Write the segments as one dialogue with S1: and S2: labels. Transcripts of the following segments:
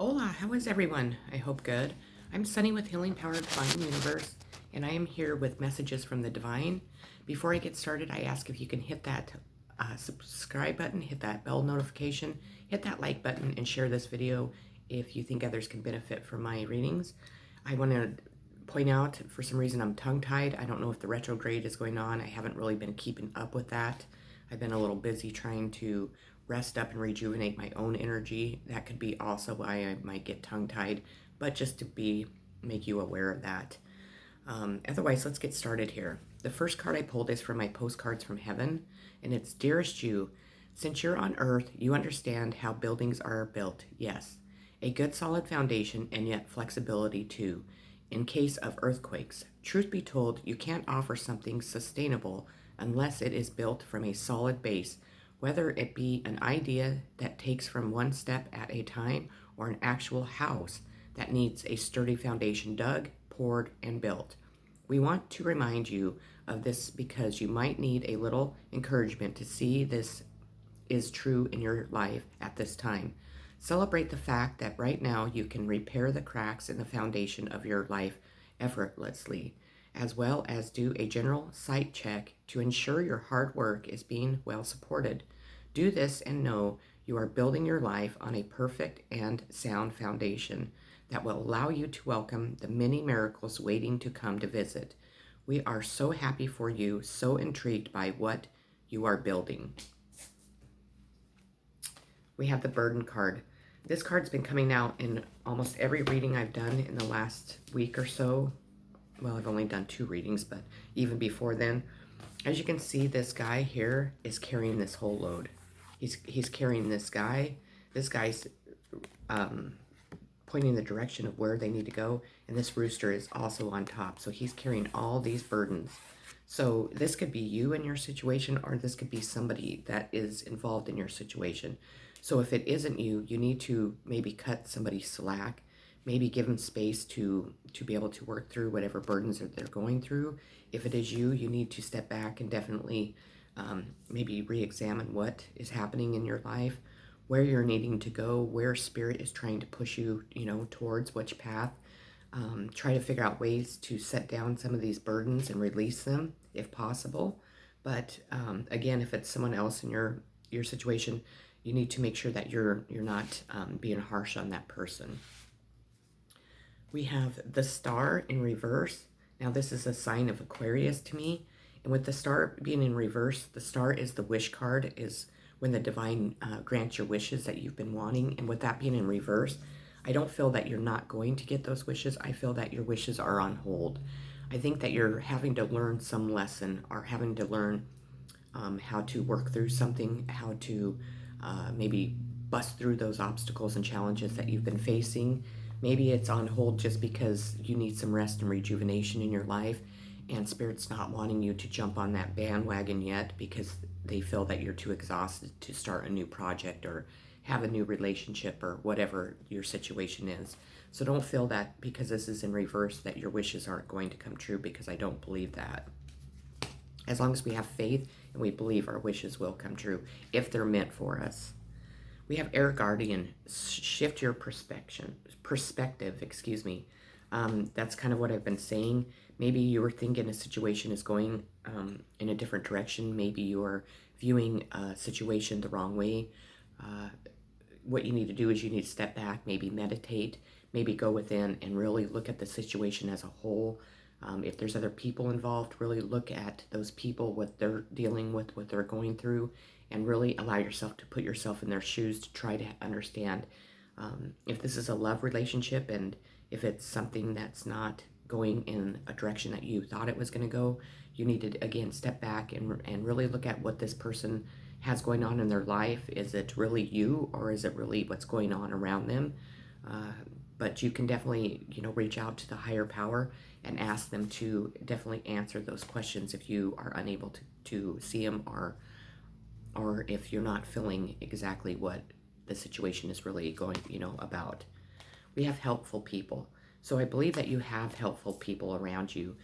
S1: Hola, how is everyone? I hope good. I'm Sunny with Healing Power Divine Universe, and I am here with messages from the divine. Before I get started, I ask if you can hit that subscribe button, hit that bell notification, hit that like button, and share this video if you think others can benefit from my readings. I want to point out, for some reason, I'm tongue-tied. I don't know if the retrograde is going on. I haven't really been keeping up with that. I've been a little busy trying to rest up and rejuvenate my own energy. That could be also why I might get tongue-tied, but just to make you aware of that. Otherwise, let's get started here. The first card I pulled is from my postcards from heaven, and it's Dearest You, since you're on earth, you understand how buildings are built. Yes, a good solid foundation and yet flexibility too. In case of earthquakes, truth be told, you can't offer something sustainable unless it is built from a solid base, whether it be an idea that takes from one step at a time or an actual house that needs a sturdy foundation dug, poured, and built. We want to remind you of this because you might need a little encouragement to see this is true in your life at this time. Celebrate the fact that right now you can repair the cracks in the foundation of your life effortlessly, as well as do a general sight check to ensure your hard work is being well supported. Do this and know you are building your life on a perfect and sound foundation that will allow you to welcome the many miracles waiting to come to visit. We are so happy for you, so intrigued by what you are building. We have the burden card. This card's been coming out in almost every reading I've done in the last week or so. Well, I've only done 2 readings, but even before then, as you can see, this guy here is carrying this whole load. He's carrying this guy. This guy's pointing the direction of where they need to go, and this rooster is also on top. So he's carrying all these burdens. So this could be you in your situation, or this could be somebody that is involved in your situation. So if it isn't you, you need to maybe cut somebody slack, maybe give them space to be able to work through whatever burdens that they're going through. If it is you, you need to step back and definitely maybe re-examine what is happening in your life, where you're needing to go, where spirit is trying to push you, towards which path. Try to figure out ways to set down some of these burdens and release them if possible. But again, if it's someone else in your situation, you need to make sure that you're not being harsh on that person. We have the star in reverse. Now this is a sign of Aquarius to me. And with the star being in reverse, the star is the wish card, is when the divine grants your wishes that you've been wanting. And with that being in reverse, I don't feel that you're not going to get those wishes. I feel that your wishes are on hold. I think that you're having to learn some lesson, or having to learn how to work through something, how to maybe bust through those obstacles and challenges that you've been facing. Maybe it's on hold just because you need some rest and rejuvenation in your life, and Spirit's not wanting you to jump on that bandwagon yet because they feel that you're too exhausted to start a new project or have a new relationship or whatever your situation is. So don't feel that because this is in reverse that your wishes aren't going to come true, because I don't believe that. As long as we have faith and we believe, our wishes will come true if they're meant for us. We have Air Guardian, shift your perspective, that's kind of what I've been saying. Maybe you were thinking a situation is going in a different direction. Maybe you're viewing a situation the wrong way. What you need to do is you need to step back, maybe meditate, maybe go within and really look at the situation as a whole. If there's other people involved, really look at those people, what they're dealing with, what they're going through, and really allow yourself to put yourself in their shoes to try to understand if this is a love relationship, and if it's something that's not going in a direction that you thought it was going to go. You need to, again, step back and really look at what this person has going on in their life. Is it really you, or is it really what's going on around them? But you can definitely, reach out to the higher power and ask them to definitely answer those questions if you are unable to see them, or if you're not feeling exactly what the situation is really going, about. We have helpful people. So I believe that you have helpful people around you.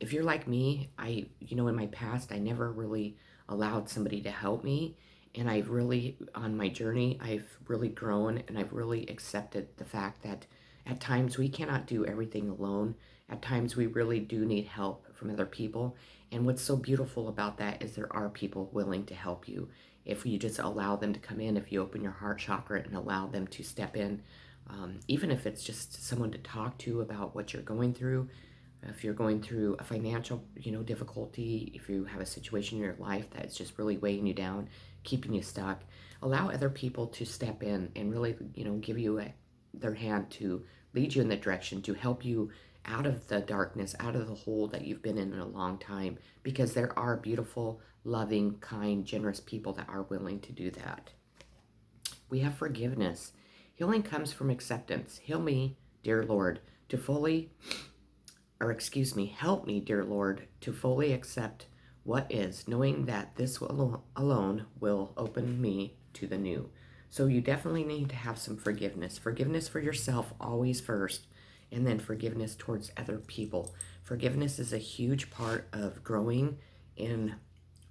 S1: If you're like me, in my past, I never really allowed somebody to help me. And I've really, on my journey, I've really grown and I've really accepted the fact that at times we cannot do everything alone. At times we really do need help from other people. And what's so beautiful about that is there are people willing to help you. If you just allow them to come in, if you open your heart chakra and allow them to step in, even if it's just someone to talk to about what you're going through, if you're going through a financial, difficulty, if you have a situation in your life that's just really weighing you down, keeping you stuck, allow other people to step in and really, give you their hand to lead you in the direction to help you out of the darkness, out of the hole that you've been in a long time, because there are beautiful, loving, kind, generous people that are willing to do that. We have forgiveness. Healing comes from acceptance. Heal me, dear Lord, to fully help me, dear Lord, to fully accept what is, knowing that this alone will open me to the new. So you definitely need to have some forgiveness. Forgiveness for yourself always first, and then forgiveness towards other people. Forgiveness is a huge part of growing in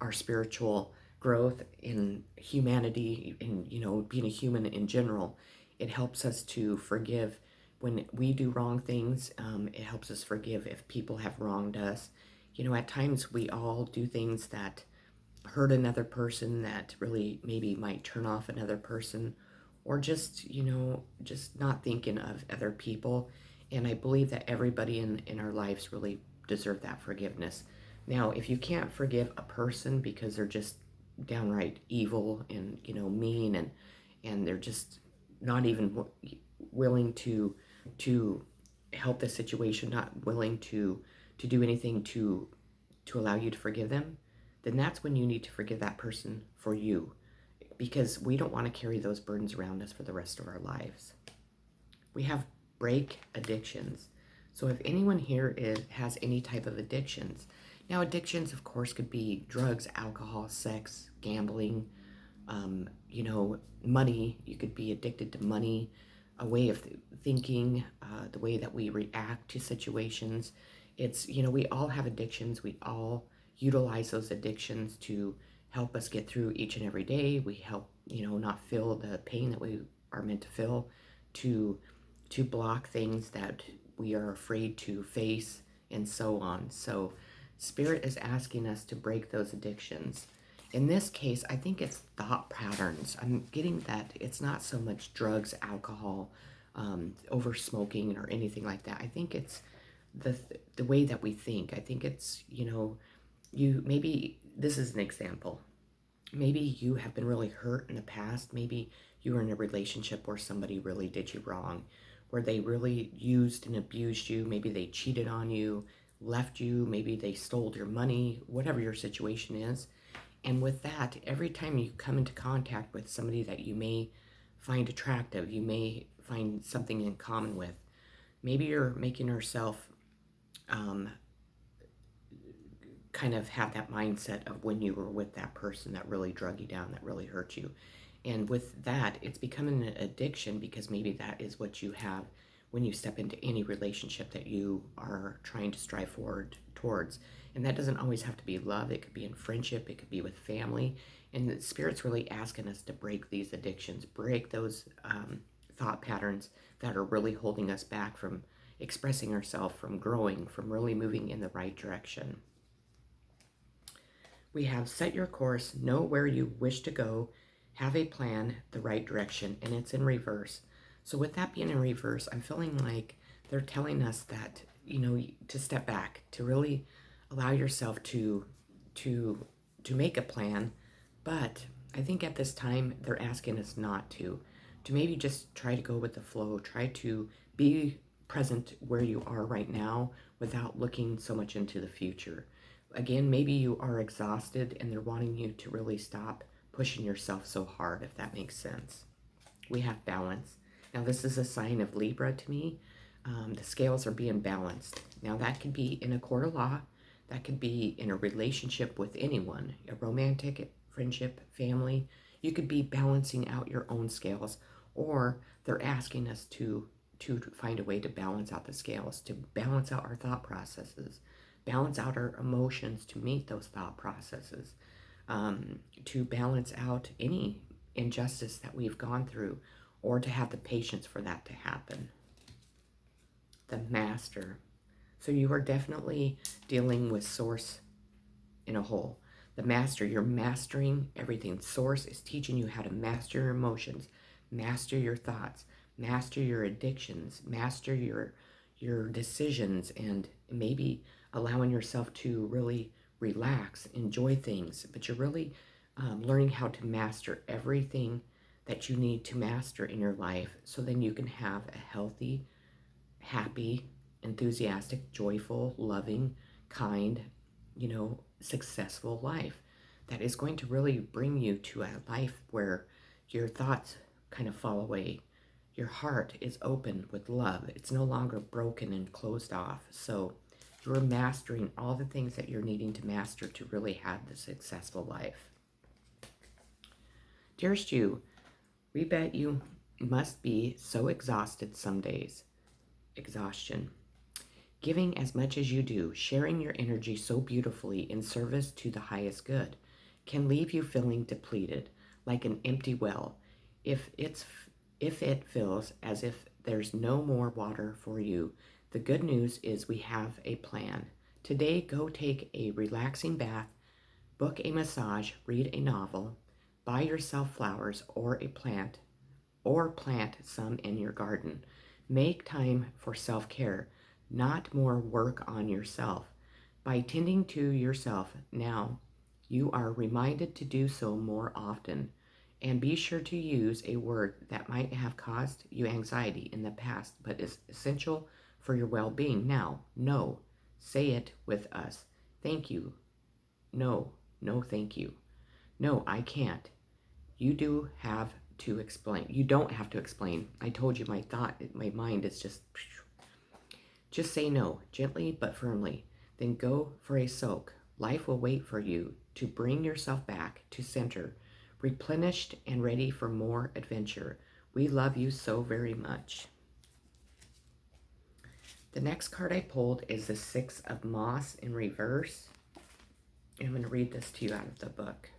S1: our spiritual growth, in humanity, in being a human in general. It helps us to forgive when we do wrong things. It helps us forgive if people have wronged us. At times we all do things that hurt another person, that really maybe might turn off another person, or just not thinking of other people. And I believe that everybody in our lives really deserve that forgiveness. Now, if you can't forgive a person because they're just downright evil and mean, and they're just not even willing to help the situation, not willing to do anything to allow you to forgive them, then that's when you need to forgive that person for you, because we don't want to carry those burdens around us for the rest of our lives. We have break addictions. So if anyone here has any type of addictions, now addictions of course could be drugs, alcohol, sex, gambling, money. You could be addicted to money, a way of thinking, the way that we react to situations. It's, we all have addictions. We all utilize those addictions to help us get through each and every day. We help, not feel the pain that we are meant to feel, to block things that we are afraid to face, and so on. So Spirit is asking us to break those addictions. In this case, I think it's thought patterns. I'm getting that it's not so much drugs, alcohol, over smoking or anything like that. I think it's the way that we think. I think it's, you maybe this is an example. Maybe you have been really hurt in the past. Maybe you were in a relationship where somebody really did you wrong, where they really used and abused you. Maybe they cheated on you, left you, maybe they stole your money, whatever your situation is. And with that, every time you come into contact with somebody that you may find attractive, you may find something in common with, maybe you're making yourself kind of have that mindset of when you were with that person that really drug you down, that really hurt you. And with that, it's becoming an addiction, because maybe that is what you have when you step into any relationship that you are trying to strive forward towards. And that doesn't always have to be love. It could be in friendship. It could be with family. And the Spirit's really asking us to break these addictions, break those thought patterns that are really holding us back from expressing ourselves, from growing, from really moving in the right direction. We have set your course, know where you wish to go, have a plan, the right direction, and it's in reverse. So with that being in reverse, I'm feeling like they're telling us that, to step back, to really allow yourself to make a plan. But I think at this time they're asking us not to maybe just try to go with the flow, try to be present where you are right now without looking so much into the future. Again, maybe you are exhausted and they're wanting you to really stop pushing yourself so hard, if that makes sense. We have balance. Now, this is a sign of Libra to me. The scales are being balanced. Now, that could be in a court of law. That could be in a relationship with anyone, a romantic, friendship, family. You could be balancing out your own scales, or they're asking us to find a way to balance out the scales, to balance out our thought processes, balance out our emotions to meet those thought processes. to balance out any injustice that we've gone through, or to have the patience for that to happen. The Master. So you are definitely dealing with Source in a whole. The Master, you're mastering everything. Source is teaching you how to master your emotions, master your thoughts, master your addictions, master your decisions, and maybe allowing yourself to really relax, enjoy things. But you're really learning how to master everything that you need to master in your life, so then you can have a healthy, happy, enthusiastic, joyful, loving, kind, successful life that is going to really bring you to a life where your thoughts kind of fall away. Your heart is open with love. It's no longer broken and closed off. So you're mastering all the things that you're needing to master to really have the successful life. Dearest you, we bet you must be so exhausted some days. Exhaustion. Giving as much as you do, sharing your energy so beautifully in service to the highest good, can leave you feeling depleted, like an empty well, if it feels as if there's no more water for you. The good news is we have a plan. Today, go take a relaxing bath, book a massage, read a novel, buy yourself flowers or plant some in your garden. Make time for self-care, not more work on yourself. By tending to yourself now, you are reminded to do so more often. And be sure to use a word that might have caused you anxiety in the past, but is essential for your well-being now. No. Say it with us. Thank you. No. No, thank you. No, I can't. You do have to explain. You don't have to explain. I told you my mind is just say no, gently but firmly. Then go for a soak. Life will wait for you to bring yourself back to center, replenished and ready for more adventure. We love you so very much. The next card I pulled is the Six of Moss in reverse. I'm going to read this to you out of the book.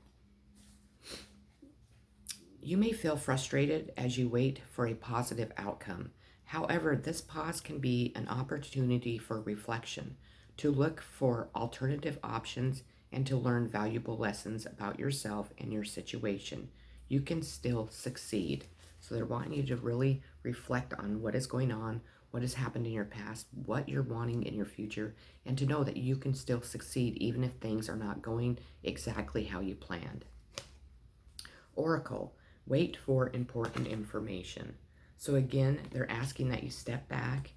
S1: You may feel frustrated as you wait for a positive outcome. However, this pause can be an opportunity for reflection, to look for alternative options, and to learn valuable lessons about yourself and your situation. You can still succeed. So they're wanting you to really reflect on what is going on, what has happened in your past, what you're wanting in your future, and to know that you can still succeed even if things are not going exactly how you planned. Oracle. Wait for important information. So again, they're asking that you step back,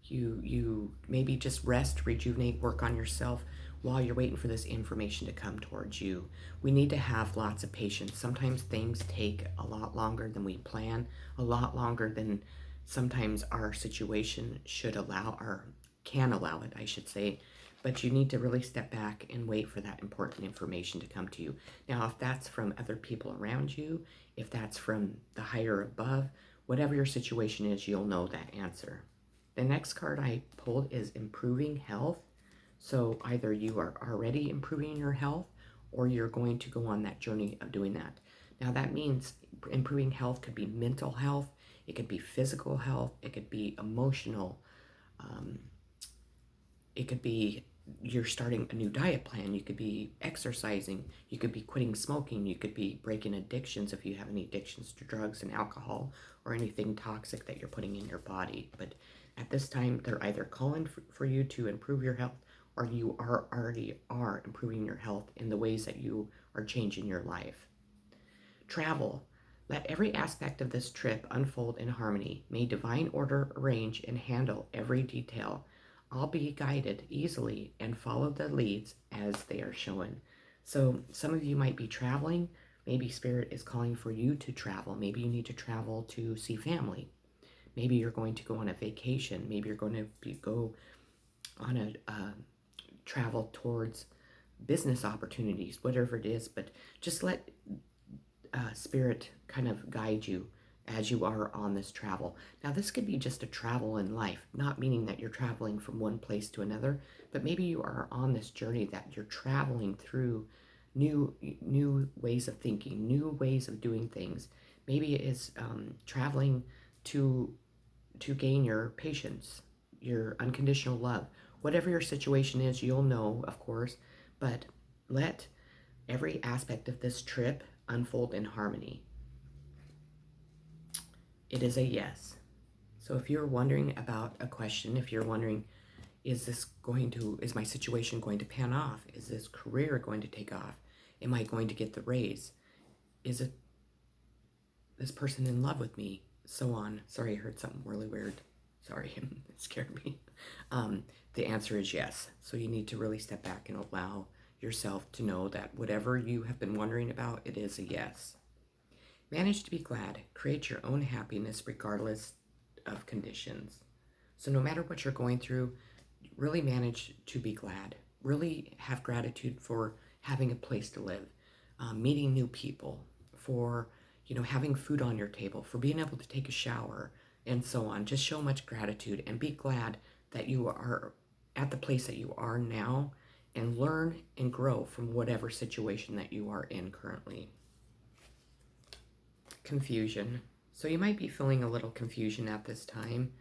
S1: you maybe just rest, rejuvenate, work on yourself while you're waiting for this information to come towards you. We need to have lots of patience. Sometimes things take a lot longer than we plan, a lot longer than sometimes our situation should allow, or can allow it, I should say. But you need to really step back and wait for that important information to come to you. Now, if that's from other people around you, if that's from the higher above, whatever your situation is, you'll know that answer. The next card I pulled is Improving Health. So either you are already improving your health, or you're going to go on that journey of doing that. Now that means improving health could be mental health, it could be physical health, it could be emotional, it could be you're starting a new diet plan, you could be exercising, you could be quitting smoking, you could be breaking addictions if you have any addictions to drugs and alcohol or anything toxic that you're putting in your body. But at this time, they're either calling for you to improve your health, or you already are improving your health in the ways that you are changing your life. Travel. Let every aspect of this trip unfold in harmony. May divine order arrange and handle every detail. I'll be guided easily and follow the leads as they are shown. So some of you might be traveling. Maybe Spirit is calling for you to travel. Maybe you need to travel to see family. Maybe you're going to go on a vacation. Maybe you're going to go on a travel towards business opportunities, whatever it is. But just let Spirit kind of guide you as you are on this travel. Now, this could be just a travel in life, not meaning that you're traveling from one place to another, but maybe you are on this journey that you're traveling through new ways of thinking, new ways of doing things. Maybe it is traveling to gain your patience, your unconditional love. Whatever your situation is, you'll know, of course, but let every aspect of this trip unfold in harmony. It is a yes. So if you're wondering about a question, if you're wondering, is my situation going to pan off? Is this career going to take off? Am I going to get the raise? Is it this person in love with me? So on. Sorry, I heard something really weird. Sorry, it scared me. The answer is yes. So you need to really step back and allow yourself to know that whatever you have been wondering about, it is a yes. Manage to be glad. Create your own happiness regardless of conditions. So no matter what you're going through, really manage to be glad. Really have gratitude for having a place to live, meeting new people, for having food on your table, for being able to take a shower, and so on. Just show much gratitude and be glad that you are at the place that you are now, and learn and grow from whatever situation that you are in currently. Confusion. So you might be feeling a little confusion at this time.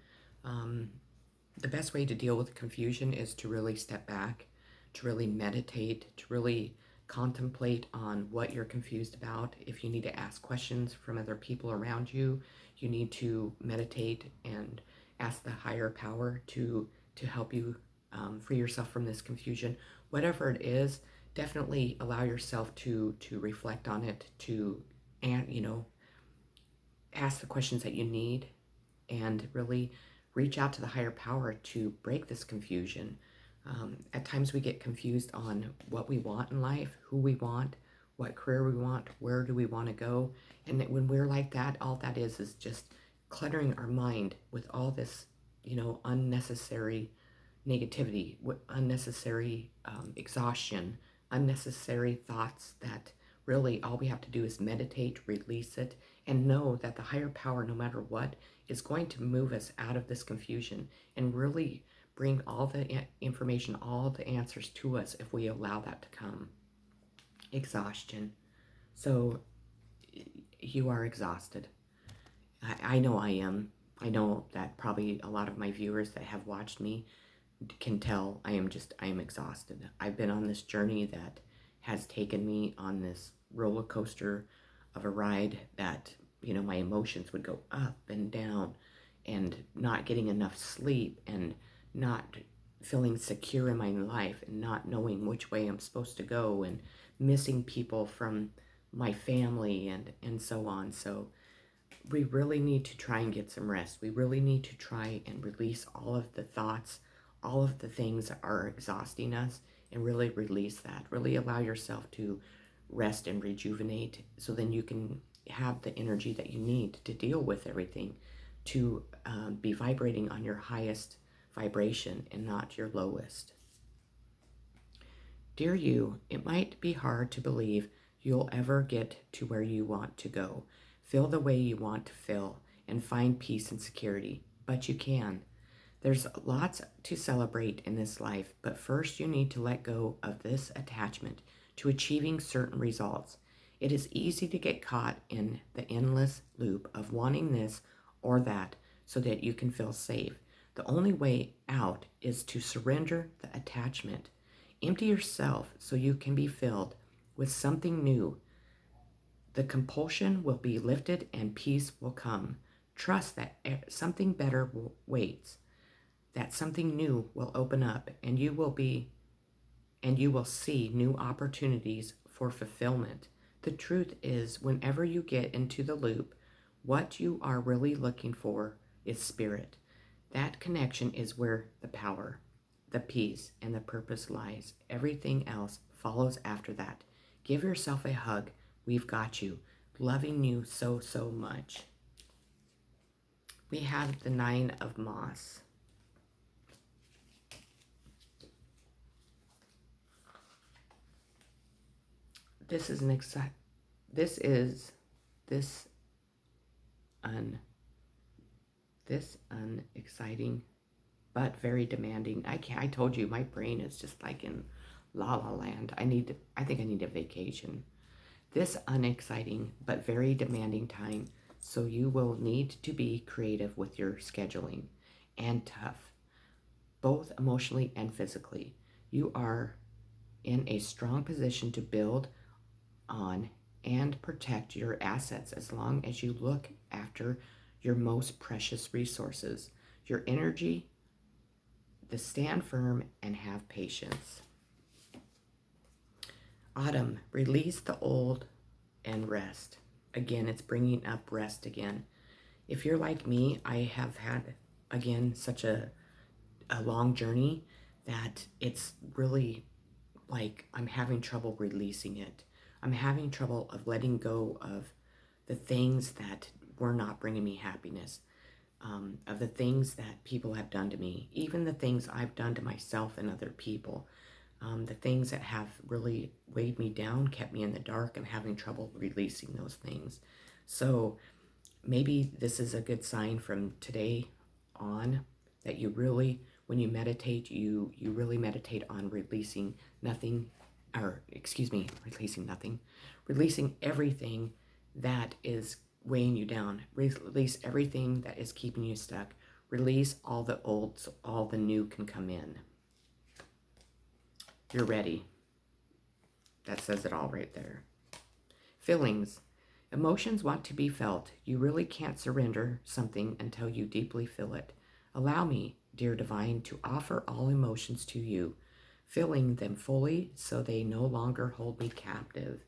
S1: The best way to deal with confusion is to really step back, to really meditate, to really contemplate on what you're confused about. If you need to ask questions from other people around you, you need to meditate and ask the higher power to help you free yourself from this confusion. Whatever it is, definitely allow yourself to reflect on it, to ask the questions that you need, and really reach out to the higher power to break this confusion. At times we get confused on what we want in life, who we want, what career we want, where do we want to go. And that when we're like that, all that is just cluttering our mind with all this, unnecessary negativity, unnecessary exhaustion, unnecessary thoughts that really all we have to do is meditate, release it, and know that the higher power, no matter what, is going to move us out of this confusion and really bring all the information, all the answers to us if we allow that to come. Exhaustion. So you are exhausted. I know I am. I know that probably a lot of my viewers that have watched me can tell I am exhausted. I've been on this journey that has taken me on this roller coaster of a ride that, my emotions would go up and down, and not getting enough sleep, and not feeling secure in my life, and not knowing which way I'm supposed to go, and missing people from my family, and so on. So we really need to try and get some rest. We really need to try and release all of the thoughts, all of the things that are exhausting us, and really release that. Really allow yourself to rest and rejuvenate, so then you can have the energy that you need to deal with everything, to be vibrating on your highest vibration and not your lowest. Dear you, it might be hard to believe you'll ever get to where you want to go, feel the way you want to feel, and find peace and security, but you can. There's lots to celebrate in this life, but first you need to let go of this attachment to achieving certain results. It is easy to get caught in the endless loop of wanting this or that so that you can feel safe. The only way out is to surrender the attachment. Empty yourself so you can be filled with something new. The compulsion will be lifted and peace will come. Trust that something better waits, that something new will open up, and you will see new opportunities for fulfillment. The truth is, whenever you get into the loop, what you are really looking for is spirit. That connection is where the power, the peace, and the purpose lies. Everything else follows after that. Give yourself a hug. We've got you. Loving you so, so much. We have the Nine of Moss. This is unexciting but very demanding. I told you my brain is just like in La La Land. I think I need a vacation. This unexciting but very demanding time, so you will need to be creative with your scheduling and tough, both emotionally and physically. You are in a strong position to build on and protect your assets as long as you look after your most precious resources, your energy, to stand firm and have patience. Autumn, release the old and rest. Again, it's bringing up rest again. If you're like me, I have had, again, such a long journey that it's really like I'm having trouble releasing it. I'm having trouble of letting go of the things that were not bringing me happiness, of the things that people have done to me, even the things I've done to myself and other people, the things that have really weighed me down, kept me in the dark. I'm having trouble releasing those things. So maybe this is a good sign from today on that you really, when you meditate, you really meditate on releasing nothing, or excuse me, releasing nothing, releasing everything that is weighing you down. Release everything that is keeping you stuck. Release all the old so all the new can come in. You're ready. That says it all right there. Feelings. Emotions want to be felt. You really can't surrender something until you deeply feel it. Allow me, dear divine, to offer all emotions to you, feeling them fully so they no longer hold me captive.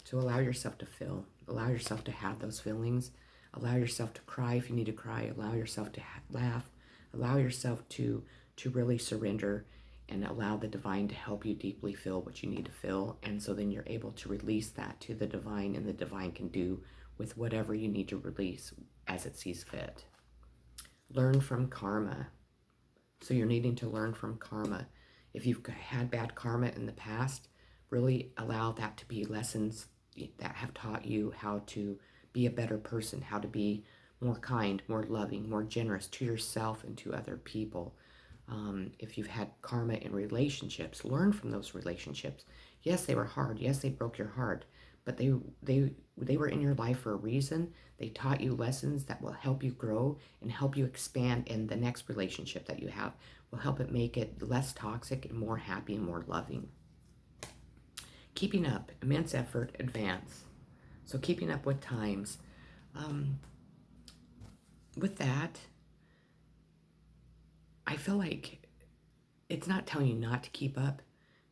S1: To allow yourself to feel, allow yourself to have those feelings, allow yourself to cry if you need to cry, allow yourself to laugh, allow yourself to really surrender and allow the divine to help you deeply feel what you need to feel. And so then you're able to release that to the divine, and the divine can do with whatever you need to release as it sees fit. Learn from karma. So you're needing to learn from karma. If you've had bad karma in the past, really allow that to be lessons that have taught you how to be a better person, how to be more kind, more loving, more generous to yourself and to other people. If you've had karma in relationships, learn from those relationships. Yes, they were hard. Yes, they broke your heart, but they were in your life for a reason. They taught you lessons that will help you grow and help you expand in the next relationship that you have. Will help it make it less toxic and more happy and more loving. Keeping up, immense effort, advance. So keeping up with times. With that, I feel like it's not telling you not to keep up,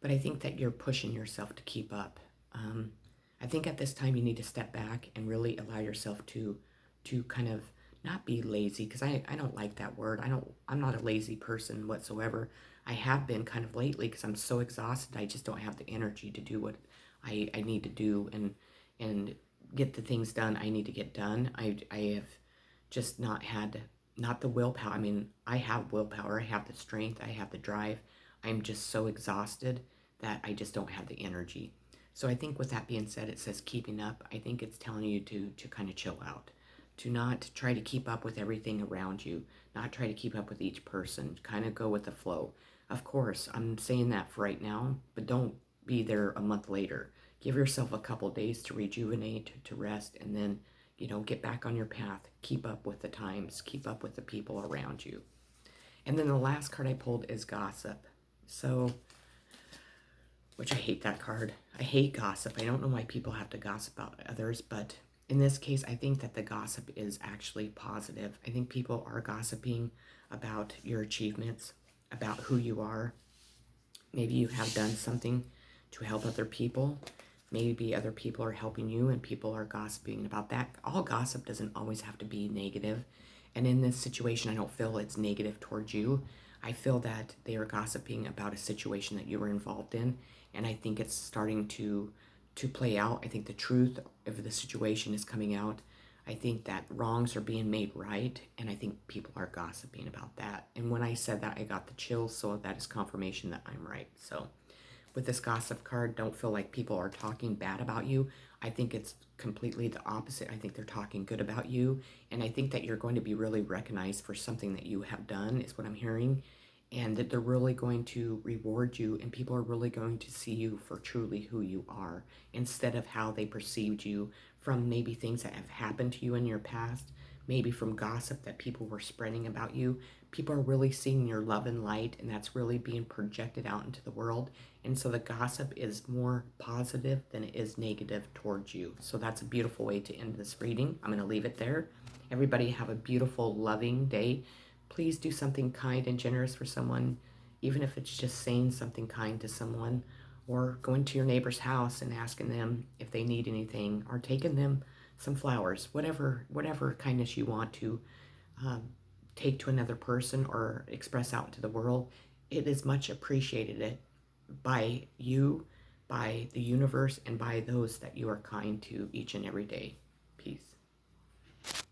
S1: but I think that you're pushing yourself to keep up. I think at this time you need to step back and really allow yourself to kind of not be lazy, because I don't like that word. I'm not a lazy person whatsoever. I have been kind of lately because I'm so exhausted. I just don't have the energy to do what I need to do and get the things done I need to get done. I have just not the willpower. I mean, I have willpower, I have the strength, I have the drive. I'm just so exhausted that I just don't have the energy. So I think with that being said, it says keeping up. I think it's telling you to kind of chill out, to not try to keep up with everything around you, not try to keep up with each person, kind of go with the flow. Of course, I'm saying that for right now, but don't be there a month later. Give yourself a couple days to rejuvenate, to rest, and then get back on your path. Keep up with the times, keep up with the people around you. And then the last card I pulled is gossip. So, which I hate that card. I hate gossip. I don't know why people have to gossip about others, but in this case, I think that the gossip is actually positive. I think people are gossiping about your achievements, about who you are. Maybe you have done something to help other people. Maybe other people are helping you and people are gossiping about that. All gossip doesn't always have to be negative. And in this situation, I don't feel it's negative towards you. I feel that they are gossiping about a situation that you were involved in. And I think it's starting to play out. I think the truth of the situation is coming out. I think that wrongs are being made right. And I think people are gossiping about that. And when I said that, I got the chills. So that is confirmation that I'm right. So with this gossip card, don't feel like people are talking bad about you. I think it's completely the opposite. I think they're talking good about you. And I think that you're going to be really recognized for something that you have done, is what I'm hearing. and that they're really going to reward you, and people are really going to see you for truly who you are instead of how they perceived you from maybe things that have happened to you in your past, maybe from gossip that people were spreading about you. People are really seeing your love and light, and that's really being projected out into the world. And so the gossip is more positive than it is negative towards you. So that's a beautiful way to end this reading. I'm going to leave it there. Everybody have a beautiful, loving day. Please do something kind and generous for someone, even if it's just saying something kind to someone, or going to your neighbor's house and asking them if they need anything, or taking them some flowers, whatever kindness you want to um, take to another person or express out to the world. It is much appreciated by you, by the universe, and by those that you are kind to each and every day. Peace.